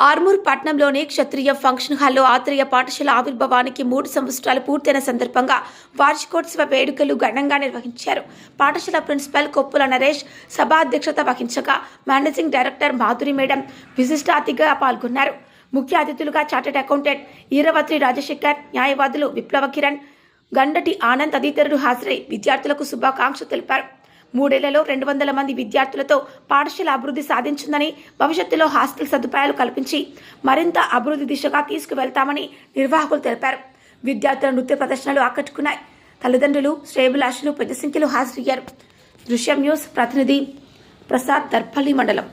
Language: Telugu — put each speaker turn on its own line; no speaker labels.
ఆర్మూర్ పట్టణంలోని క్షత్రియ ఫంక్షన్ హాల్లో ఆత్రేయ పాఠశాల ఆవిర్భావానికి 3 సంవత్సరాలు పూర్తయిన సందర్భంగా వార్షికోత్సవ వేడుకలు ఘనంగా నిర్వహించారు. పాఠశాల ప్రిన్సిపల్ కొప్పుల నరేష్ సభాధ్యక్షత వహించగా మేనేజింగ్ డైరెక్టర్ మాధురి మేడం విశిష్ట అతిథిగా పాల్గొన్నారు. ముఖ్య అతిథులుగా చార్టెడ్ అకౌంటెంట్ ఈరవత్రి రాజశేఖర్, న్యాయవాదులు విప్లవ కిరణ్, గండటి ఆనంద్ తదితరులు హాజరై విద్యార్థులకు శుభాకాంక్షలు తెలిపారు. 3 ఏళ్లలో 200 మంది విద్యార్థులతో పాఠశాల అభివృద్ధి సాధించిందని, భవిష్యత్తులో హాస్టల్ సదుపాయాలు కల్పించి మరింత అభివృద్ధి దిశగా తీసుకువెళ్తామని నిర్వాహకులు తెలిపారు. విద్యార్థుల నృత్య ప్రదర్శనలు ఆకట్టుకున్నాయి. తల్లిదండ్రులు, శ్రేయోభిలాషులు పెద్ద సంఖ్యలో హాజరయ్యారు. దృశ్యం న్యూస్ ప్రతినిధి ప్రసాద్, దర్పల్లి మండలం.